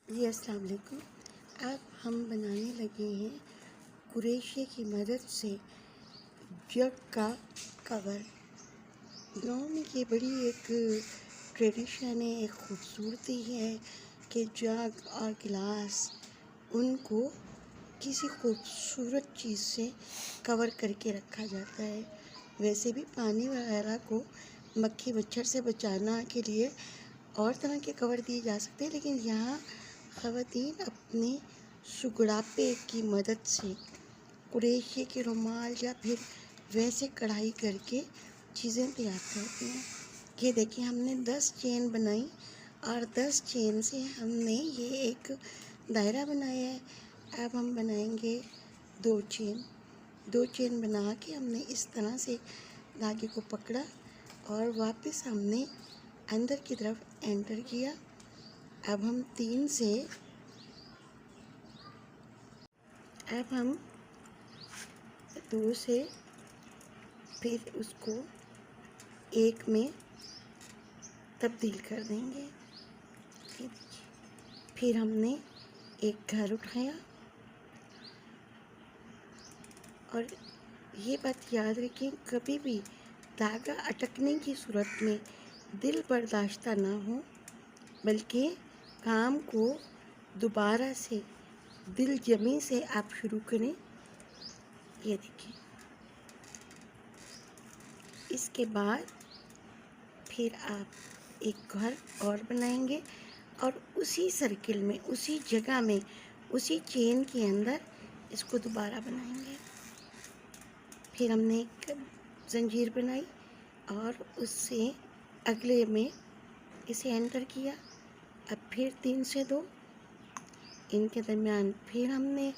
जी अस्सलाम वालेकुम। अब हम बनाने लगे हैं कुरेशे की मदद से जग का कवर। गाँव में ये बड़ी एक ट्रेडिशन है, एक खूबसूरती है कि जग और गिलास उनको किसी खूबसूरत चीज़ से कवर करके रखा जाता है। वैसे भी पानी वगैरह को मक्खी मच्छर से बचाना के लिए और तरह के कवर दिए जा सकते हैं, लेकिन यहाँ ख़वातीन अपने सुगड़ापे की मदद से कुरेशे के रुमाल या फिर वैसे कढ़ाई करके चीज़ें तैयार करती हैं। ये देखिए, हमने 10 चेन बनाई और 10 चेन से हमने ये एक दायरा बनाया है। अब हम बनाएंगे 2 चेन बना के हमने इस तरह से धागे को पकड़ा और वापस हमने अंदर की तरफ एंटर किया। अब हम 2 से फिर उसको 1 में तब्दील कर देंगे। ये देखिए, फिर हमने एक घर उठाया और ये बात याद रखें, कभी भी धागा अटकने की सूरत में दिल बर्दाश्त ना हो, बल्कि काम को दोबारा से दिल जमी से आप शुरू करें। ये देखिए, इसके बाद फिर आप एक घर और बनाएंगे और उसी सर्किल में, उसी जगह में, उसी चेन के अंदर इसको दोबारा बनाएंगे। फिर हमने एक जंजीर बनाई और उससे अगले में इसे एंटर किया। अब फिर 3 से 2 इनके दरमियान फिर हमने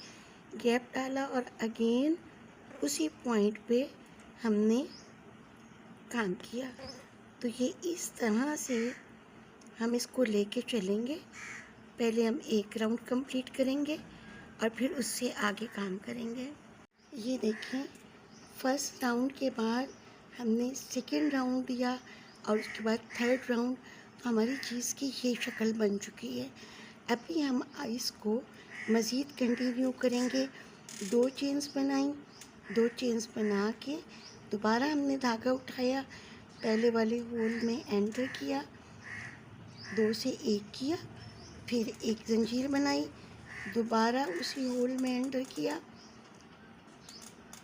गैप डाला और अगेन उसी पॉइंट पे हमने काम किया। तो ये इस तरह से हम इसको लेके चलेंगे। पहले हम एक राउंड कंप्लीट करेंगे और फिर उससे आगे काम करेंगे। ये देखें, फर्स्ट राउंड के बाद हमने सेकेंड राउंड दिया और उसके बाद थर्ड राउंड। तो हमारी चीज़ की ये शक्ल बन चुकी है। अभी हम इसको मज़ीद कंटिन्यू करेंगे। 2 चेन्स बनाई, 2 चेन्स बना के दोबारा हमने धागा उठाया, पहले वाले होल में एंटर किया, 2 से 1 किया, फिर एक जंजीर बनाई, दोबारा उसी होल में एंटर किया।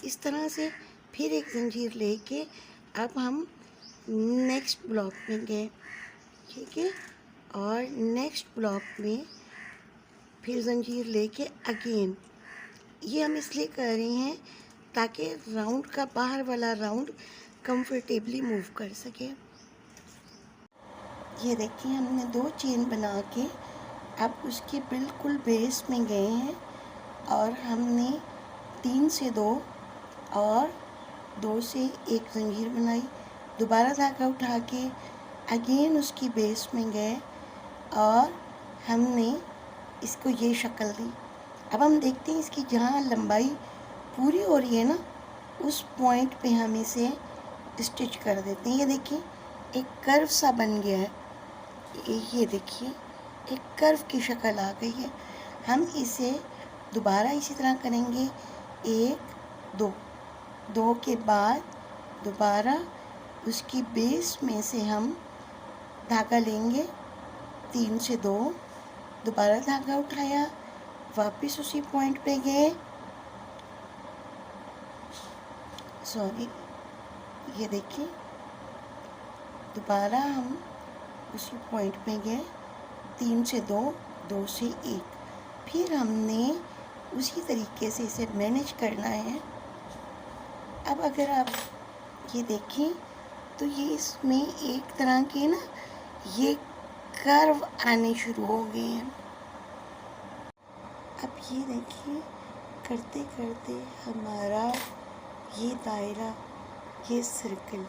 इस तरह से फिर एक जंजीर लेके अब हम नेक्स्ट ब्लॉक में गए, ठीक है। और नेक्स्ट ब्लॉक में फिर जंजीर लेके अगेन, ये हम इसलिए कर रहे हैं ताकि राउंड का बाहर वाला राउंड कंफर्टेबली मूव कर सके। ये देखिए, हमने 2 चेन बना के अब उसके बिल्कुल बेस में गए हैं और हमने 3 से 2 और 2 से 1 जंजीर बनाई, दोबारा धागा उठा के अगेन उसकी बेस में गए और हमने इसको ये शक्ल दी। अब हम देखते हैं इसकी जहाँ लंबाई पूरी हो रही है ना, उस पॉइंट पे हम इसे स्टिच कर देते हैं। ये देखिए, एक कर्व सा बन गया है। ये देखिए, एक कर्व की शक्ल आ गई है। हम इसे दोबारा इसी तरह करेंगे, 1 2, 2 के बाद दोबारा उसकी बेस में से हम धागा लेंगे, 3 से 2, दोबारा धागा उठाया, वापस उसी पॉइंट पे गए, ये देखिए, दोबारा हम उसी पॉइंट पे गए, 3 से 2, 2 से 1, फिर हमने उसी तरीके से इसे मैनेज करना है। अब अगर आप ये देखें तो ये इसमें एक तरह के ना ये कर्व आने शुरू हो गए हैं। अब ये देखिए, करते करते हमारा ये दायरा, ये सर्कल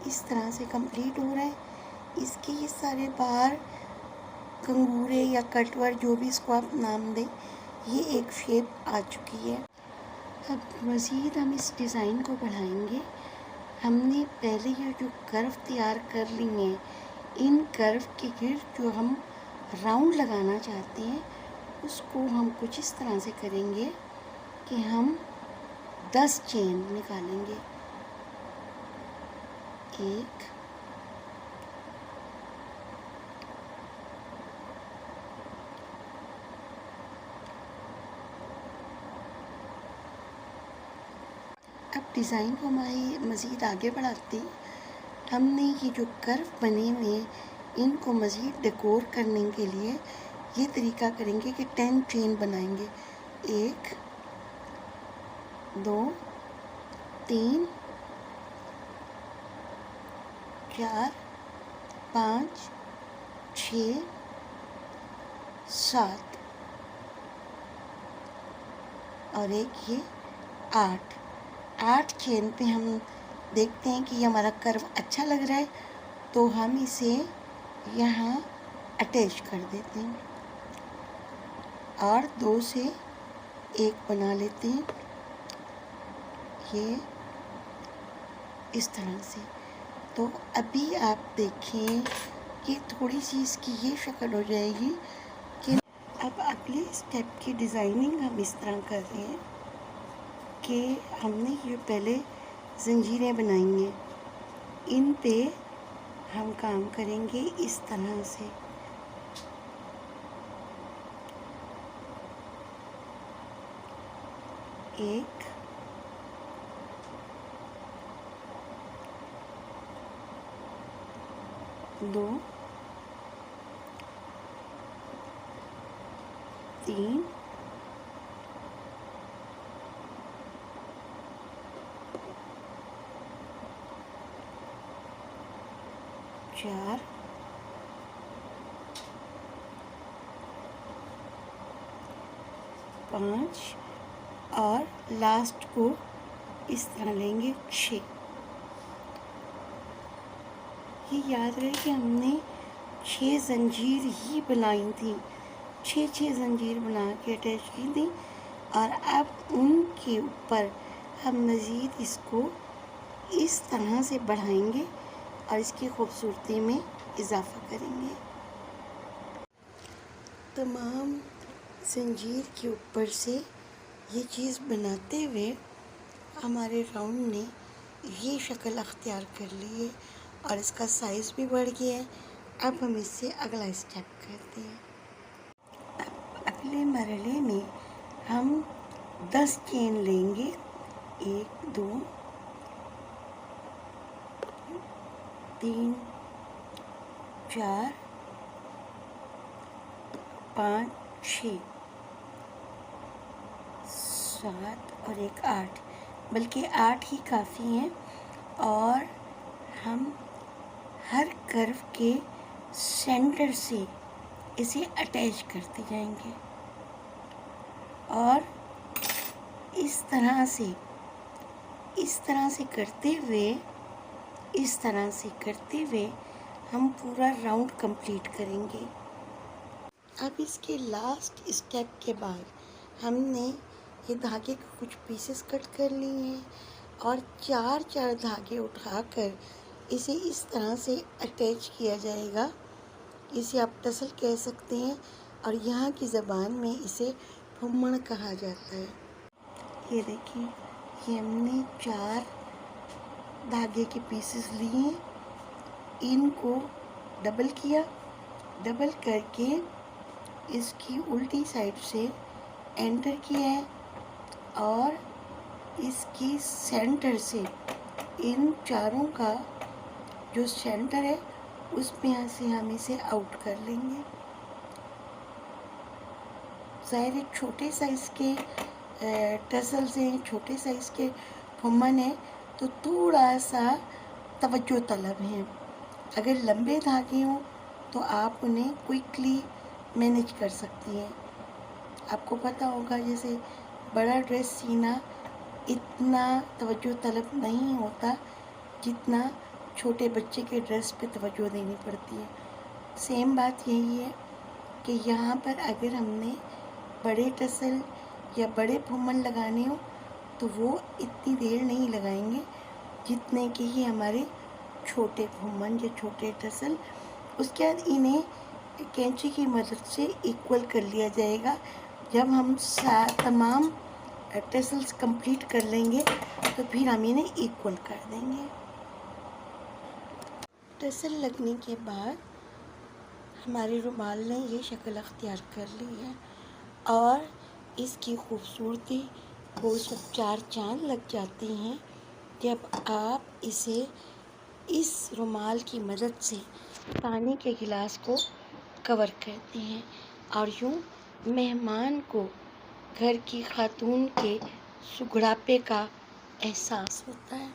इस तरह से कंप्लीट हो रहा है। इसके ये सारे बाहर कंगूरे या कटवर, जो भी इसको आप नाम दें, ये एक शेप आ चुकी है। अब मज़ीद हम इस डिज़ाइन को बढ़ाएंगे। हमने पहले ये जो कर्व तैयार कर ली हैं, इन कर्व के गिर्द जो हम राउंड लगाना चाहते हैं उसको हम कुछ इस तरह से करेंगे कि हम 10 चेन निकालेंगे। 1, अब डिज़ाइन को हमारी मज़ीद आगे बढ़ाते हैं। हमने ये जो कर्व बने हुए हैं इनको मज़ीद डेकोर करने के लिए ये तरीका करेंगे कि 10 चेन बनाएंगे। 1, 2, 3, 4, 5, 6, 7 और एक ये 8 चेन पे हम देखते हैं कि ये हमारा कर्व अच्छा लग रहा है तो हम इसे यहाँ अटैच कर देते हैं और 2 से 1 बना लेते हैं ये इस तरह से। तो अभी आप देखें कि थोड़ी सी इसकी ये शक्ल हो जाएगी कि अब अगले स्टेप की डिज़ाइनिंग हम इस तरह कर रहे हैं कि हमने ये पहले ज़ंजीरें बनाई हैं, इन पे हम काम करेंगे इस तरह से। एक, 2, 3, 4, 5 और लास्ट को इस तरह लेंगे 6। ये याद रहे कि हमने 6 जंजीर ही बनाई थी, 6 जंजीर बना के अटैच की थी और अब उनके ऊपर हम मज़ीद इसको इस तरह से बढ़ाएंगे और इसकी खूबसूरती में इजाफ़ा करेंगे। तमाम जंजीर के ऊपर से ये चीज़ बनाते हुए हमारे राउंड ने ये शक्ल अख्तियार कर ली है और इसका साइज़ भी बढ़ गया है। अब हम इससे अगला स्टेप करते हैं। अब अगले मरहले में हम 10 चेन लेंगे। 1, 2, 3, 4, 5, 6, 7 और एक 8, बल्कि 8 ही काफ़ी हैं और हम हर कर्व के सेंटर से इसे अटैच करते जाएंगे और इस तरह करते हुए हम पूरा राउंड कंप्लीट करेंगे। अब इसके लास्ट स्टेप के बाद हमने ये धागे के कुछ पीसेस कट कर लिए हैं और 4 धागे उठाकर इसे इस तरह से अटैच किया जाएगा। इसे आप टसल कह सकते हैं और यहाँ की ज़बान में इसे फुम्मण कहा जाता है। ये देखिए, ये हमने 4 धागे के पीसेस लिए, इनको डबल किया, डबल करके इसकी उल्टी साइड से एंटर किया है और इसकी सेंटर से इन चारों का जो सेंटर है उसमें से हम इसे आउट कर लेंगे। ज़ाहिर छोटे साइज़ के टसल्स हैं, छोटे साइज़ के फुम्मन हैं तो थोड़ा सा तवज्जो तलब है। अगर लंबे धागे हों तो आप उन्हें क्विकली मैनेज कर सकती हैं। आपको पता होगा जैसे बड़ा ड्रेस सीना इतना तवज्जो तलब नहीं होता जितना छोटे बच्चे के ड्रेस पे तवज्जो देनी पड़ती है। सेम बात यही है कि यहाँ पर अगर हमने बड़े टसल या बड़े फुम्मन लगाने हो तो वो इतनी देर नहीं लगाएंगे जितने कि ही हमारे छोटे फुम्मन या छोटे टसल। उसके बाद इन्हें कैंची की मदद से इक्वल कर लिया जाएगा। जब हम तमाम टेसल्स कंप्लीट कर लेंगे तो फिर हम इन्हें इक्वल कर देंगे। टेसल लगने के बाद हमारे रुमाल ने ये शक्ल अख्तियार कर ली है और इसकी खूबसूरती को सब चार चांद लग जाती हैं जब आप इसे इस रुमाल की मदद से पानी के गिलास को कवर करते हैं और यूँ मेहमान को घर की खातून के सुघड़ापे का एहसास होता है।